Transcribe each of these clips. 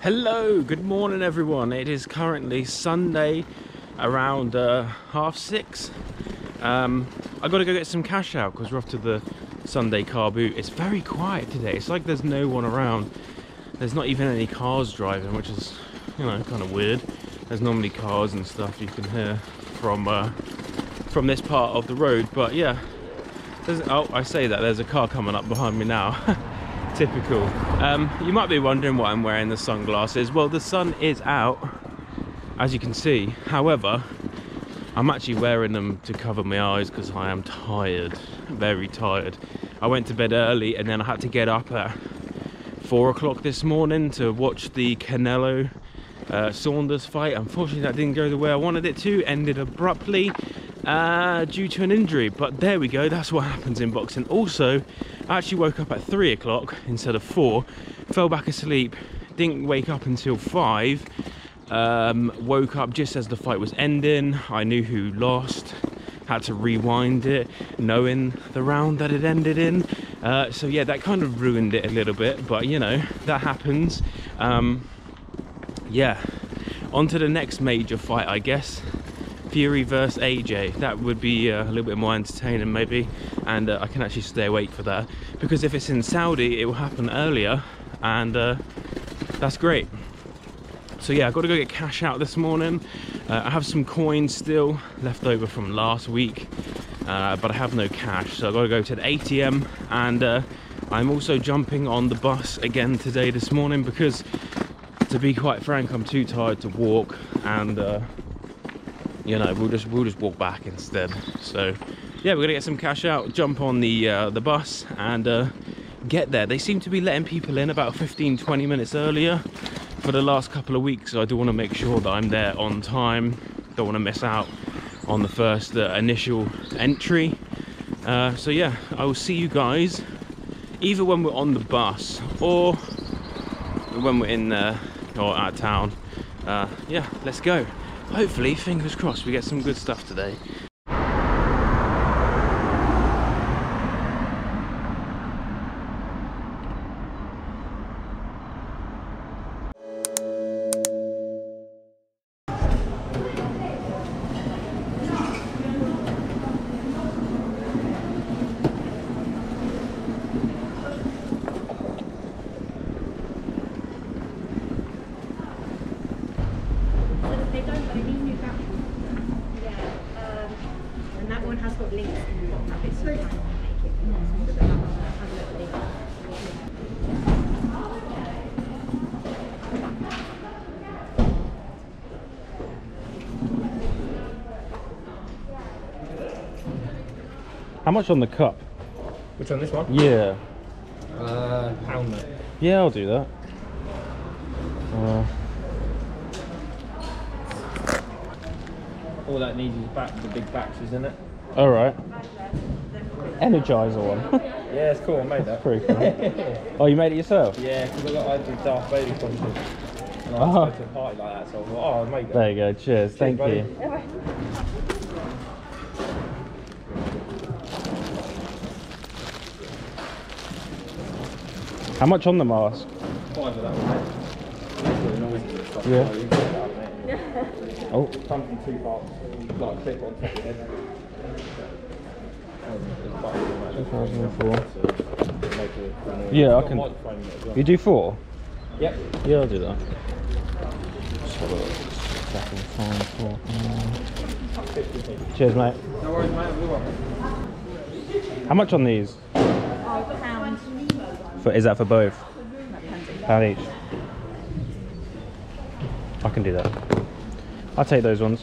Hello, good morning everyone. It is currently Sunday around 6:30. I got to go get some cash out because we're off to the Sunday Carboot. It's very quiet today. It's like there's no one around. There's not even any cars driving, which is, you know, kind of weird. There's normally cars and stuff you can hear from this part of the road, but yeah. Oh, I say that, there's a car coming up behind me now. Typical. You might be wondering why I'm wearing the sunglasses. Well, the sun is out, as you can see. However, I'm actually wearing them to cover my eyes because I am tired, very tired. I went to bed early and then I had to get up at 4 o'clock this morning to watch the Canelo Saunders fight. Unfortunately, that didn't go the way I wanted it to. Ended abruptly due to an injury, but there we go. That's what happens in boxing. Also, I actually woke up at 3 o'clock instead of 4, fell back asleep, didn't wake up until 5, woke up just as the fight was ending. I knew who lost, had to rewind it knowing the round that it ended in, so yeah, that kind of ruined it a little bit, but you know, that happens. Yeah, on to the next major fight, I guess. Fury versus AJ. That would be a little bit more entertaining maybe, and I can actually stay awake for that, because if it's in Saudi it will happen earlier, and that's great. So yeah, I've got to go get cash out this morning. I have some coins still left over from last week, but I have no cash, so I've got to go to the ATM, and I'm also jumping on the bus again today this morning because, to be quite frank, I'm too tired to walk, and you know, we'll just walk back instead. So yeah, we're gonna get some cash out, jump on the bus, and get there. They seem to be letting people in about 15-20 minutes earlier for the last couple of weeks, so I do want to make sure that I'm there on time. Don't want to miss out on the first initial entry. So yeah, I will see you guys either when we're on the bus or when we're in or out of town. Yeah, let's go. Hopefully, fingers crossed, we get some good stuff today. How much on the cup? Which one, this one? Yeah. Pound note. Yeah, I'll do that. All that needs is the big batches in it. All right. Energizer one. Yeah, it's cool. I made that. That's pretty cool. Oh, you made it yourself? Yeah, because I did Darth Vader contest. And I was to a party like that, so I thought, oh, I made that. There you go. Cheers. Thank buddy. you. How much on the mask? 5 of that one, mate. Yeah. Oh. It comes in 2 parts, like a clip on top of your head. 2004. Yeah, I can. You do 4? Yep. Yeah, I'll do that. Just have a look. Second time for. Cheers, mate. No worries, mate. You're welcome. How much on these? £5. Is that for both? £1 each. I can do that. I'll take those ones.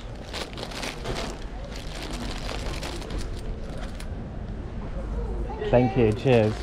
Thank you. Cheers.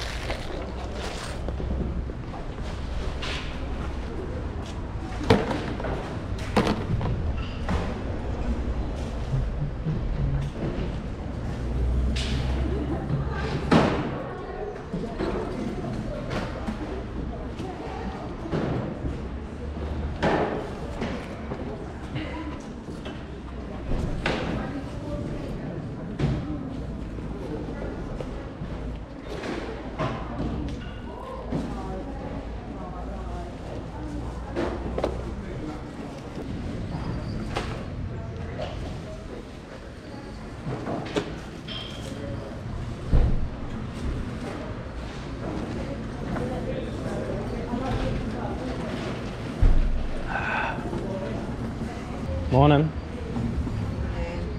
Morning.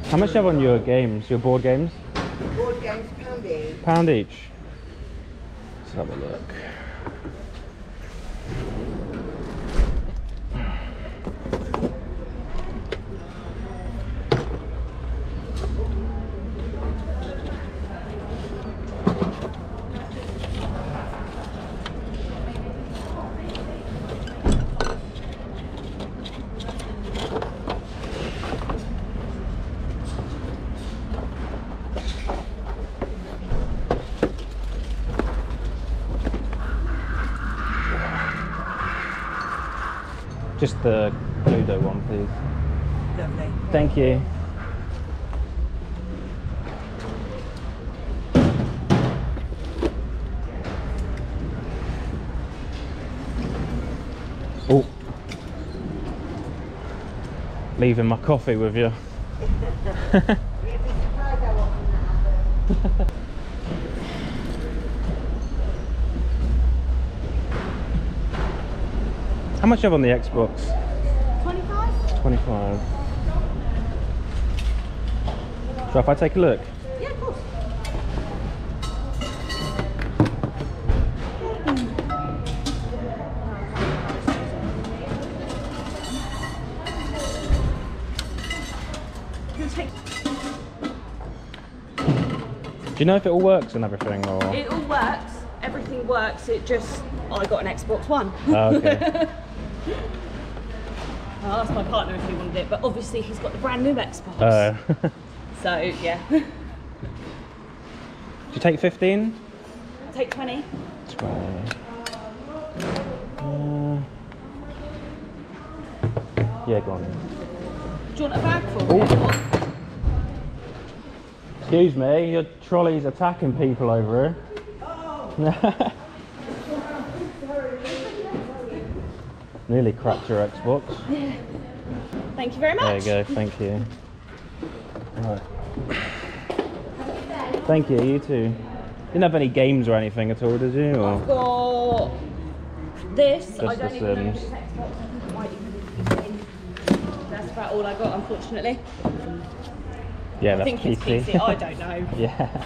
How much do you have on your games, your board games? Board games, £1 each. £1 each. Let's have a look. Just the Ludo one, please. Lovely. Thank you. Oh, leaving my coffee with you. You'd be surprised how often that happens. How much do you have on the Xbox? 25? 25. So if I take a look? Yeah, of course. Do you know if it all works and everything, or? It all works. Everything works. It just, I got an Xbox One. Oh, okay. I'll ask my partner if he wanted it, but obviously he's got the brand new Xbox. So, yeah. Do you take 15? Take 20. 20. Yeah, go on. Do you want a bag full? Oh. Excuse me, your trolley's attacking people over here. Nearly cracked your Xbox. Yeah. Thank you very much. There you go, thank you. Right. Thank you, you too. Didn't have any games or anything at all, did you? Or? I've got this. I Just don't the even know if Sims. it's Xbox. I think it might even be PC. That's about all I got, unfortunately. Yeah, I that's think it's PC. I don't know. Yeah.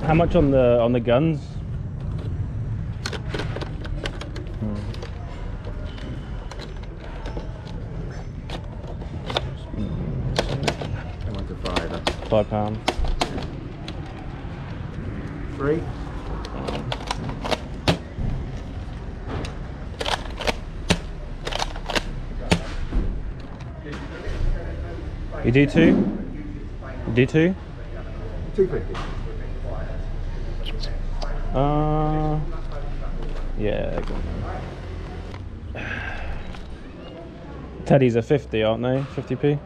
How much on the guns? I went to £5. £5. 3. You do 2? You do 2? £2.50. Yeah. Teddies are 50, aren't they? 50p?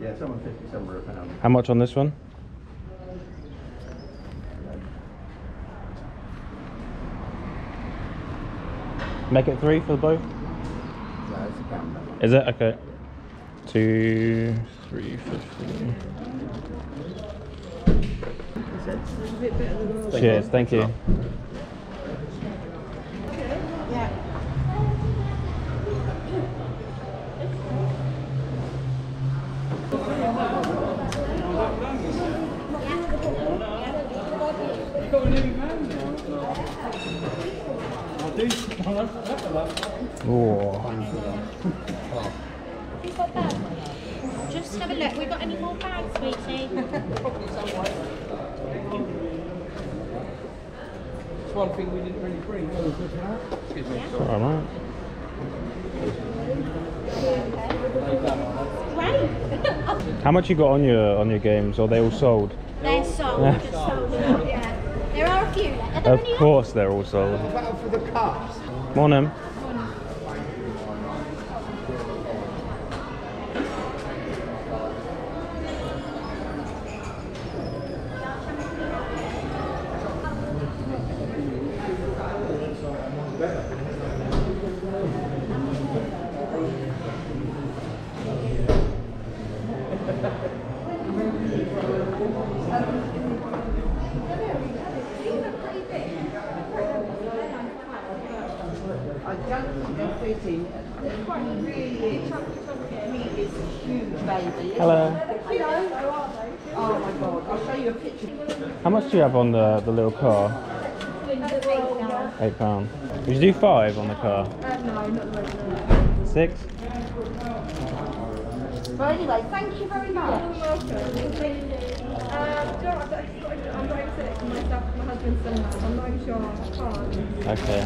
Yeah, some are 50, some are £1. How much on this one? Make it 3 for both? No, it's £1. Is it? Okay. 2, 3, 50. Cheers, thank you. Oh. We've got bags. Just have a look. We've got any more bags, sweetie? It's one thing we didn't really bring. Excuse me. All right. Great. How much you got on your games? Or they all sold? They're sold. Just sold out, yeah. There are a few left. Are there Of any course, they're all sold. For the cups. Morning. Hello. Oh my god, I'll show you a picture. How much do you have on the little car? £8. Would you do 5 on the car? No, not the regular. 6? But anyway, thank you very much. You're welcome. I'm not even sitting for myself, my husband's done that. I'm not even sure I can't. Okay.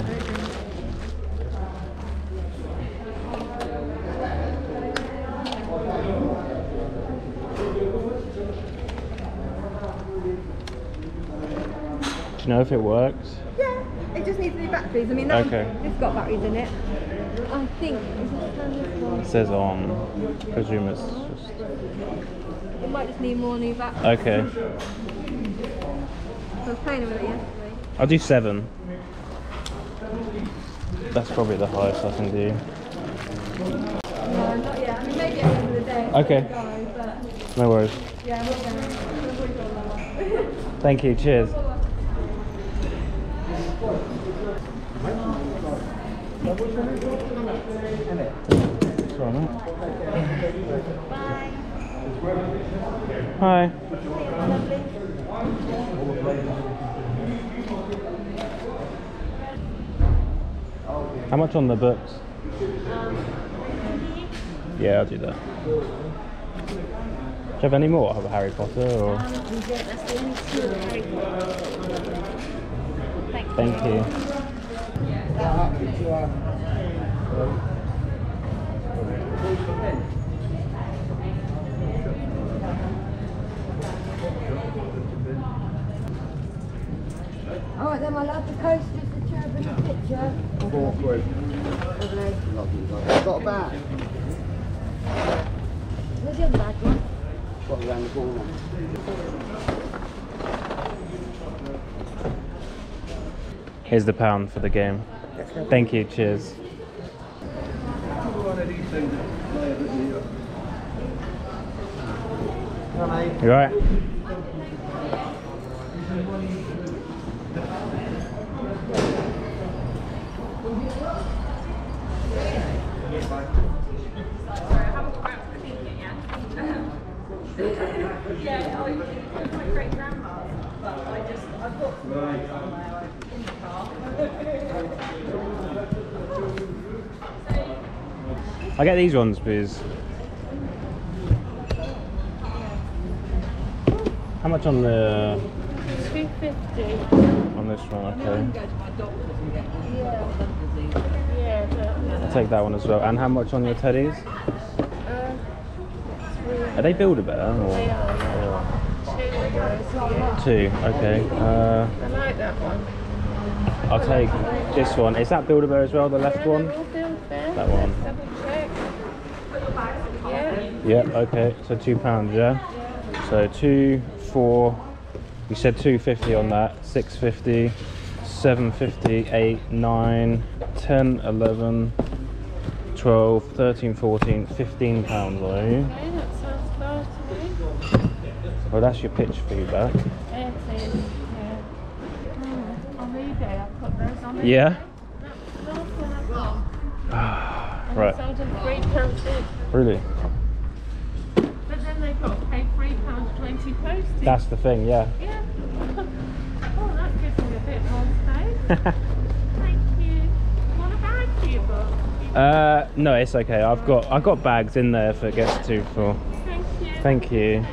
Do you know if it works? Yeah, it just needs new batteries. I mean, it's got batteries in it. I think, is it SanDisk one? It says on. Presume it's just. It might just need more new batteries. Okay. I was playing with it yesterday. I'll do 7. That's probably the highest I can do. No, not yet. I mean, maybe at the end of the day. Okay. Go, but No worries. yeah, we're going. Thank you. Cheers. Sorry, mate. Hi. How much on the books? Yeah, I'll do that. Do you have any more of Harry Potter? Or? That's the only 2 Harry Potter. Thank you. Alright then, my love, the coaster's the chair for the picture. £4. Lovely. Got a bag. Where's the other bag one? Got around the corner. Here's the £1 for the game. Thank you. Cheers. You alright? Yeah, I was my great grandma, but I've got some somewhere in the car. I get these ones because. How much on the? £2.50. On this one, okay. Go to my doctor's and get Yeah. I'll take that one as well. And how much on your teddies? Are they Build-A-Bear or? They are, yeah. 2, okay. I like that one. I'll take this one. Is that Build-A-Bear as well, the left one? That one. Double check. Yeah. Yeah, okay. So £2, yeah? So 2, 4, you said 250 on that, 650, 750, 8, 9, 10, 11, 12, 13, 14, £15, are you? Okay, that sounds close to me. Well, that's your pitch feedback. There it is, yeah. On eBay, I put those on there. Yeah? That's the last one I've got. And Right. I sold them £3 each. Really? But then they've got to pay £3.20 postage. That's the thing, yeah. Yeah. Oh, that gives me a bit more space. Thank you. Want a bag for your book? No, it's okay. I've got bags in there if it gets too full. Thank you. Thank you.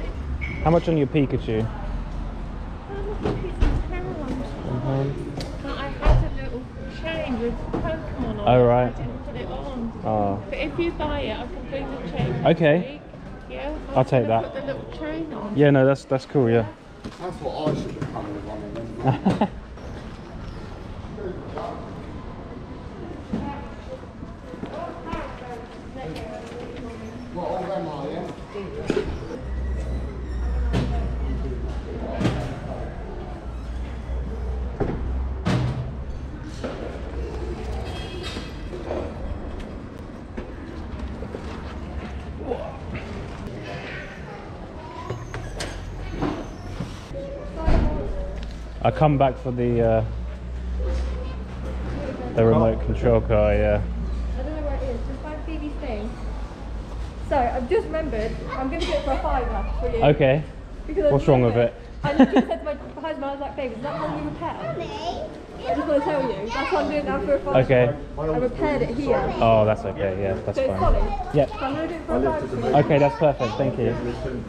How much on your Pikachu? But I had a little chain with Pokemon on Oh, it. right. I didn't put it on. Oh. But if you buy it, I can bring the chain. Okay. next week. Yeah. I'll take that. Put the little chain on. Yeah, no, that's cool. Yeah. That's what I should have come with one of them. What, all them are, yeah? I come back for the remote control car. Yeah. I don't know where it is. Just find Phoebe's thing. So I've just remembered. I'm going to do it for a £5 for you. Okay. Because I What's wrong with remembered- it? I literally said to my husband, I was like, babe, is that how you repair? I just want to tell you. That's what I'm doing now for a £5. Okay. I repaired it here. Oh, that's okay. Yeah, that's So it's fine. solid. Yeah. So I'm going to do it for a £5 for you. Okay, that's perfect. Thank you.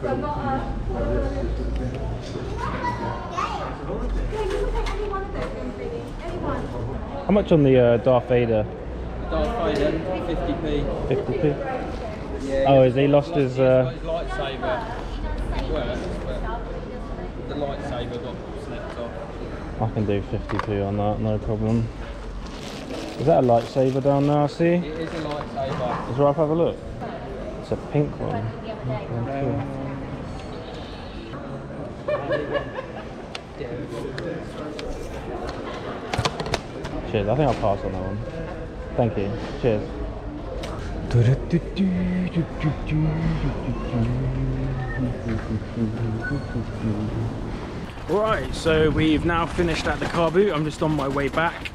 So I'm not. Any one of those things, really. Any one. How much on the Darth Vader? Darth Vader, 50p. 50p. Yeah. Oh, has he lost his? His lightsaber works, but the lightsaber got slipped off. I can do 50p on that, no problem. Is that a lightsaber down there? I see. It is a lightsaber. Is it right if I have a look? It's a pink one. Cheers. I think I'll pass on that one. Thank you. Cheers. Right, so we've now finished at the Carboot. I'm just on my way back.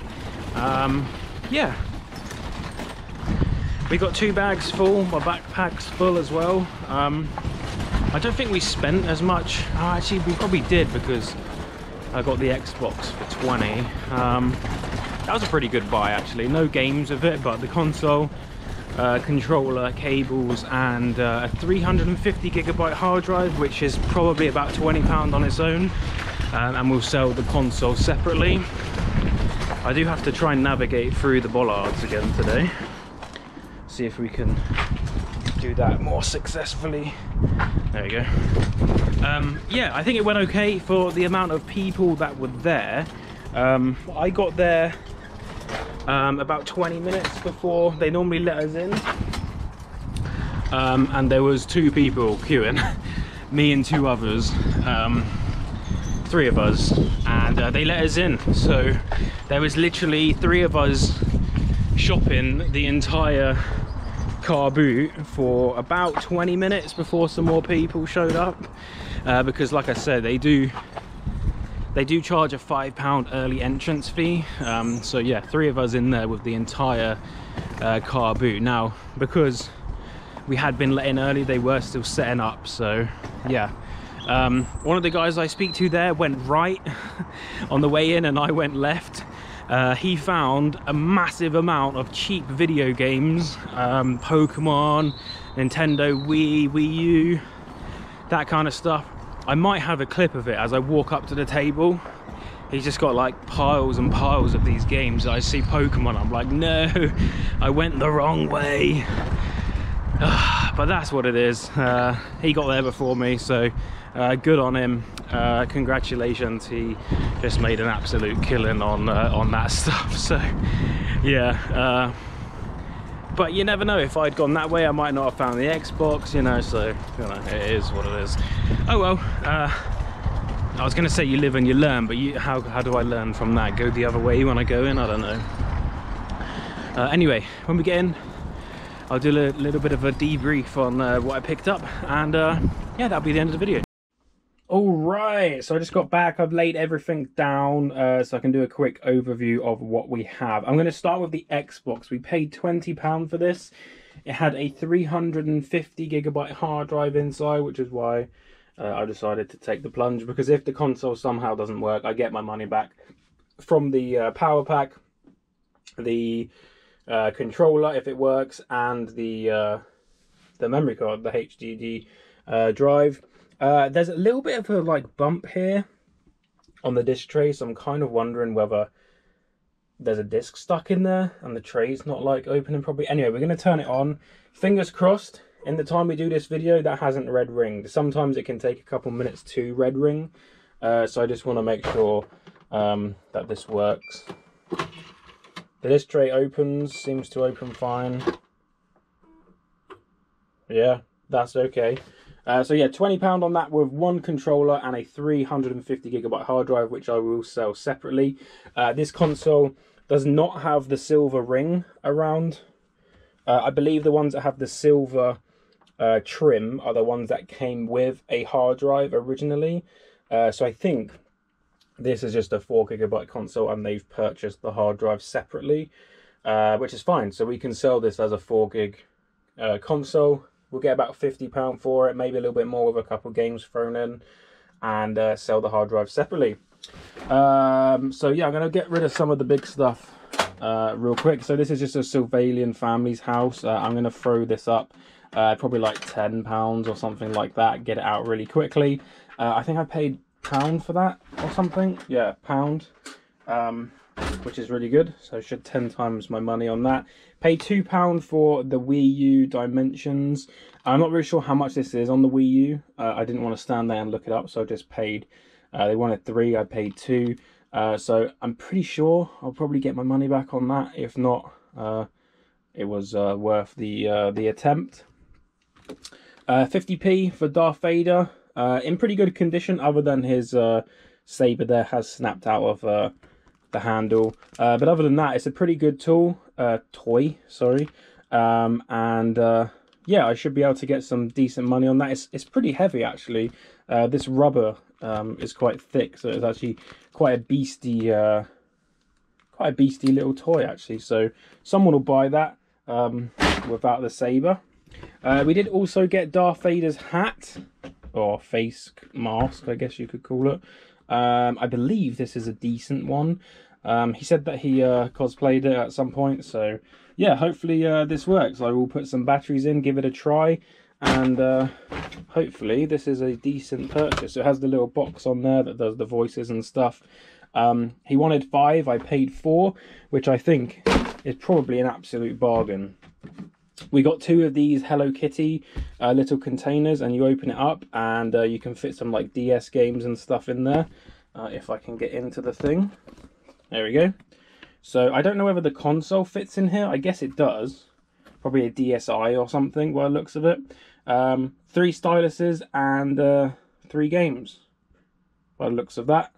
Yeah. We got 2 bags full, my backpack's full as well. I don't think we spent as much. Oh, actually, we probably did because I got the Xbox for 20. That was a pretty good buy actually. No games of it, but the console, controller, cables, and a 350GB hard drive, which is probably about £20 on its own. And we'll sell the console separately. I do have to try and navigate through the bollards again today. See if we can do that more successfully. There we go. Yeah, I think it went okay for the amount of people that were there. I got there about 20 minutes before they normally let us in. And there was 2 people queuing, me and 2 others. 3 of us, and they let us in. So there was literally 3 of us shopping the entire Carboot for about 20 minutes before some more people showed up, because like I said, they do charge a £5 early entrance fee. So yeah, 3 of us in there with the entire Carboot. Now because we had been let in early, they were still setting up, so yeah. One of the guys I speak to there went right on the way in and I went left. He found a massive amount of cheap video games, Pokemon, Nintendo Wii, Wii U, that kind of stuff. I might have a clip of it as I walk up to the table. He's just got like piles and piles of these games. I see Pokemon, I'm like, no, I went the wrong way. But that's what it is. He got there before me, so good on him. Congratulations, he just made an absolute killing on that stuff. So yeah, but you never know, if I'd gone that way I might not have found the Xbox, you know, so you know, it is what it is. Oh well. I was gonna say you live and you learn, but how do I learn from that? Go the other way when I go in? I don't know. Anyway, when we get in, I'll do a little bit of a debrief on what I picked up, and yeah, that'll be the end of the video. All right, so I just got back. I've laid everything down so I can do a quick overview of what we have. I'm going to start with the Xbox. We paid £20 for this. It had a 350GB hard drive inside, which is why I decided to take the plunge, because if the console somehow doesn't work, I get my money back from the power pack, the controller if it works, and the memory card, the HDD drive. There's a little bit of a like bump here on the disc tray, so I'm kind of wondering whether there's a disc stuck in there and the tray's not like opening properly. Anyway, we're going to turn it on. Fingers crossed, in the time we do this video, that hasn't red ringed. Sometimes it can take a couple minutes to red ring, so I just want to make sure that this works. The disc tray opens, seems to open fine. Yeah, that's okay. So yeah, £20 on that with one controller and a 350GB hard drive, which I will sell separately. This console does not have the silver ring around. I believe the ones that have the silver trim are the ones that came with a hard drive originally. So I think this is just a 4GB console and they've purchased the hard drive separately, which is fine. So we can sell this as a 4GB console. We'll get about £50 for it, maybe a little bit more with a couple games thrown in, and sell the hard drive separately. So yeah, I'm going to get rid of some of the big stuff real quick. So this is just a Sylvanian family's house. I'm going to throw this up, probably like £10 or something like that, get it out really quickly. I think I paid £1 for that or something. Yeah, £1. Which is really good, so I should 10 times my money on that. Paid £2 for the Wii U Dimensions. I'm not really sure how much this is on the Wii U. I didn't want to stand there and look it up, so I just paid. They wanted 3, I paid 2. So I'm pretty sure I'll probably get my money back on that. If not, it was worth the attempt. 50p for Darth Vader. In pretty good condition, other than his saber there has snapped out of the handle, but other than that, it's a pretty good toy, sorry. Yeah, I should be able to get some decent money on that. It's pretty heavy actually. This rubber is quite thick, so it's actually quite a beastie little toy actually. So someone will buy that without the saber. We did also get Darth Vader's hat, or face mask, I guess you could call it. I believe this is a decent one. He said that he cosplayed it at some point, so yeah, hopefully this works. I will put some batteries in, give it a try, and hopefully this is a decent purchase. It has the little box on there that does the voices and stuff. He wanted 5, I paid 4, which I think is probably an absolute bargain. We got 2 of these Hello Kitty little containers, and you open it up and you can fit some like DS games and stuff in there. If I can get into the thing. There we go. So I don't know whether the console fits in here. I guess it does. Probably a DSi or something by the looks of it. 3 styluses and 3 games by the looks of that.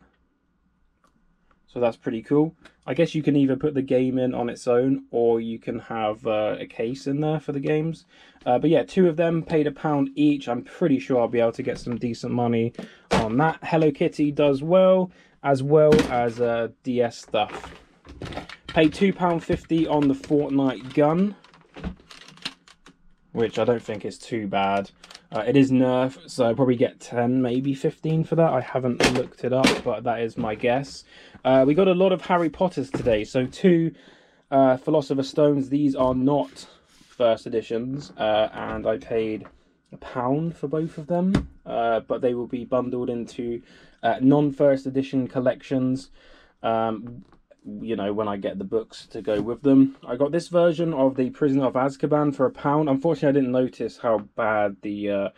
So that's pretty cool. I guess you can either put the game in on its own, or you can have a case in there for the games. But yeah, 2 of them, paid £1 each. I'm pretty sure I'll be able to get some decent money on that. Hello Kitty does well as DS stuff. Paid £2.50 on the Fortnite gun, which I don't think is too bad. It is Nerf, so I'll probably get 10, maybe 15 for that. I haven't looked it up, but that is my guess. We got a lot of Harry Potters today. So 2 Philosopher's Stones. These are not first editions, and I paid £1 for both of them. But they will be bundled into non-first edition collections, you know, when I get the books to go with them. I got this version of the Prisoner of Azkaban for £1. Unfortunately, I didn't notice how bad the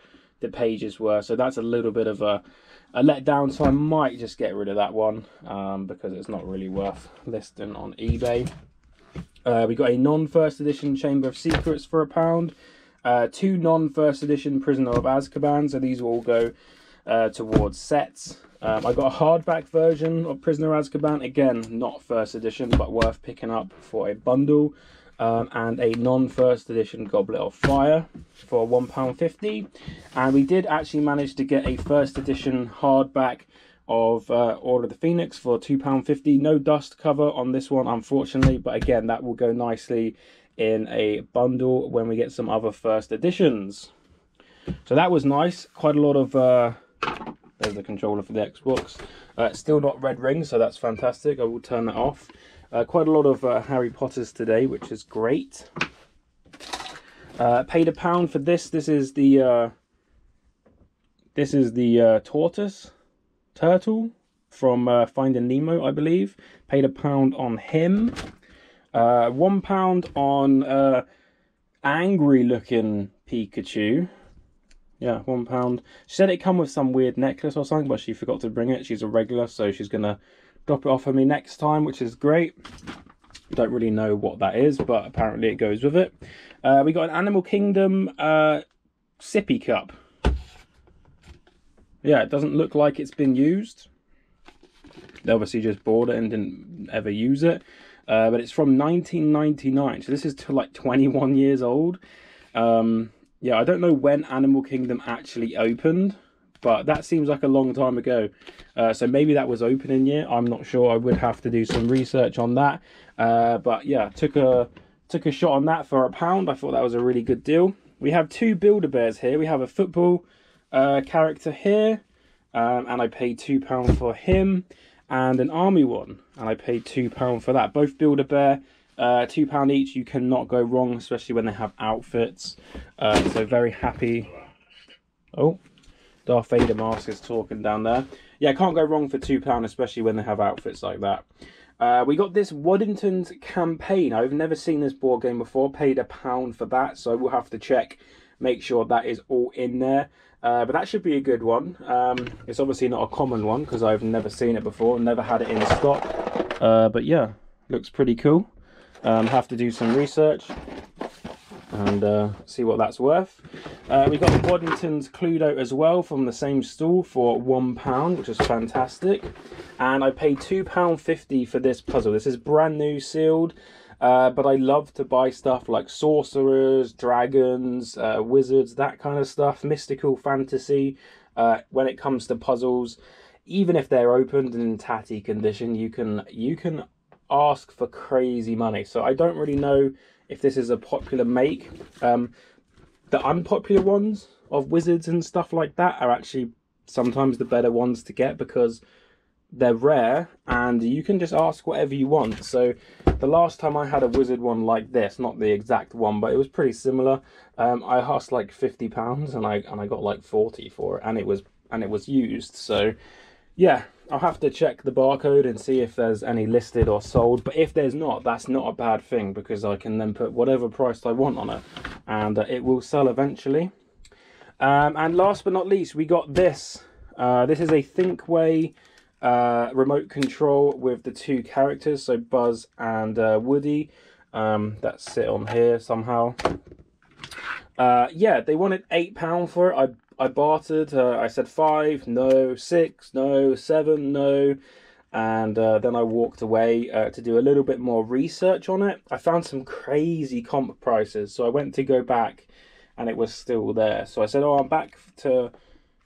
pages were, so that's a little bit of a letdown. So I might just get rid of that one because it's not really worth listing on eBay. We got a non-first edition Chamber of Secrets for £1. 2 non-first edition Prisoner of Azkaban, so these will all go towards sets. I got a hardback version of Prisoner of Azkaban, again not first edition but worth picking up for a bundle, and a non-first edition Goblet of Fire for £1.50. And we did actually manage to get a first edition hardback of Order of the Phoenix for £2.50. No dust cover on this one unfortunately, but again that will go nicely in a bundle when we get some other first editions. So that was nice. Quite a lot of there's the controller for the Xbox. Still not red ring, so that's fantastic. I will turn that off. Quite a lot of Harry Potters today, which is great. Paid £1 for this. This is the turtle from Finding Nemo, I believe. Paid £1 on him. £1 on angry looking Pikachu. Yeah, £1. She said it come with some weird necklace or something, but she forgot to bring it. She's a regular, so she's gonna drop it off for me next time, which is great. Don't really know what that is, but apparently it goes with it. We got an Animal Kingdom sippy cup. Yeah, it doesn't look like it's been used. They obviously just bought it and didn't ever use it. But it's from 1999, so this is like 21 years old. Yeah, I don't know when Animal Kingdom actually opened, but that seems like a long time ago. So maybe that was opening year. I'm not sure. I would have to do some research on that. But yeah, took a shot on that for £1. I thought that was a really good deal. We have two Build-A-Bears here. We have a football character here, and I paid £2 for him, and an army one, and I paid £2 for that. Both Build-A-Bear. £2 each. You cannot go wrong, especially when they have outfits. So very happy. Oh, Darth Vader mask is talking down there. Yeah, can't go wrong for £2, especially when they have outfits like that. We got this Waddington's Campaign. I've never seen this board game before. Paid £1 for that, so we'll have to check, make sure that is all in there. But that should be a good one. It's obviously not a common one because I've never seen it before, never had it in stock. But yeah, looks pretty cool. Have to do some research and see what that's worth. We got the Waddington's Cluedo as well from the same stall for £1, which is fantastic. And I paid £2.50 for this puzzle. This is brand new, sealed. But I love to buy stuff like sorcerers, dragons, wizards, that kind of stuff, mystical fantasy. When it comes to puzzles, even if they're opened and in tatty condition, you can ask for crazy money. So I don't really know if this is a popular make. The unpopular ones of wizards and stuff like that are actually sometimes the better ones to get because they're rare and you can just ask whatever you want. So the last time I had a wizard one like this, not the exact one, but it was pretty similar, I asked like £50 and I got like 40 for it, and it was used. So yeah, I'll have to check the barcode and see if there's any listed or sold. But if there's not, that's not a bad thing because I can then put whatever price I want on it and it will sell eventually. And last but not least, we got this. This is a Thinkway remote control with the two characters, so Buzz and Woody, that sit on here somehow. Yeah, they wanted £8 for it. I bartered. I said 5, no, 6, no, 7, no, and then I walked away to do a little bit more research on it. I found some crazy comp prices, so I went to go back and it was still there. So I said, oh, I'm back to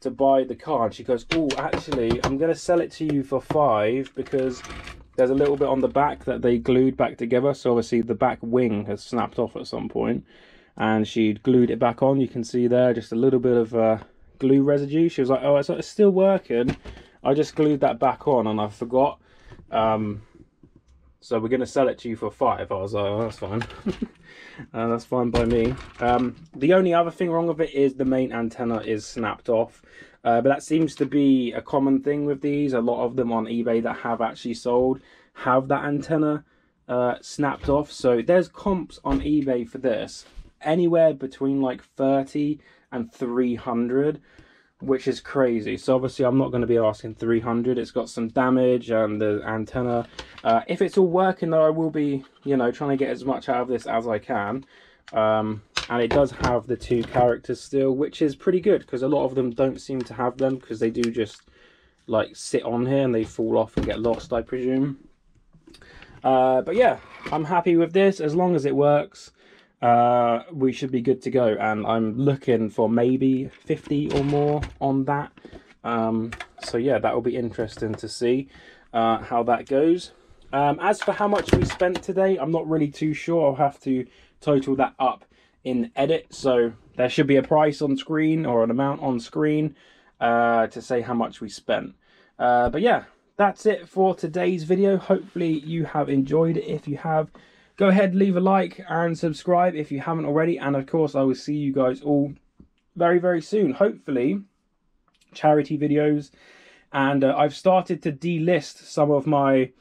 buy the car, and she goes, oh, actually I'm going to sell it to you for 5 because there's a little bit on the back that they glued back together, so obviously the back wing has snapped off at some point. And she glued it back on. You can see there just a little bit of glue residue. She was like, oh, it's still working. I just glued that back on and I forgot. So we're going to sell it to you for 5. I was like, oh, that's fine. That's fine by me. The only other thing wrong with it is the main antenna is snapped off. But that seems to be a common thing with these. A lot of them on eBay that have actually sold have that antenna snapped off. So there's comps on eBay for this anywhere between like 30 and 300, which is crazy. So obviously I'm not going to be asking 300. It's got some damage and the antenna. If it's all working though, I will be, you know, trying to get as much out of this as I can. And it does have the two characters still, which is pretty good because a lot of them don't seem to have them because they do just like sit on here and they fall off and get lost, I presume. But yeah, I'm happy with this. As long as it works, we should be good to go, and I'm looking for maybe 50 or more on that. So yeah, that will be interesting to see how that goes. As for how much we spent today, I'm not really too sure. I'll have to total that up in edit, so there should be a price on screen or an amount on screen to say how much we spent. But yeah, that's it for today's video. Hopefully you have enjoyed it. If you have, go ahead, leave a like and subscribe if you haven't already. And of course, I will see you guys all very, very soon. Hopefully, charity videos. And I've started to delist some of my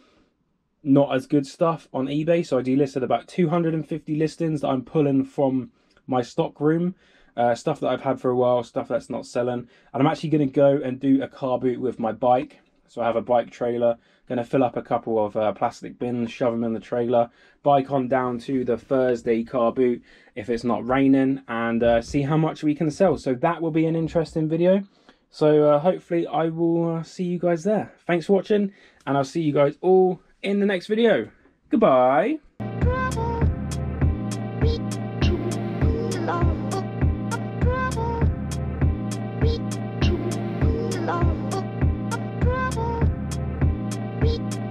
not as good stuff on eBay. So I delisted about 250 listings that I'm pulling from my stock room. Stuff that I've had for a while, stuff that's not selling. And I'm actually going to go and do a car boot with my bike. So I have a bike trailer. Going to fill up a couple of plastic bins, shove them in the trailer, bike on down to the Thursday car boot if it's not raining, and see how much we can sell. So that will be an interesting video. So hopefully I will see you guys there. Thanks for watching, and I'll see you guys all in the next video. Goodbye. Beat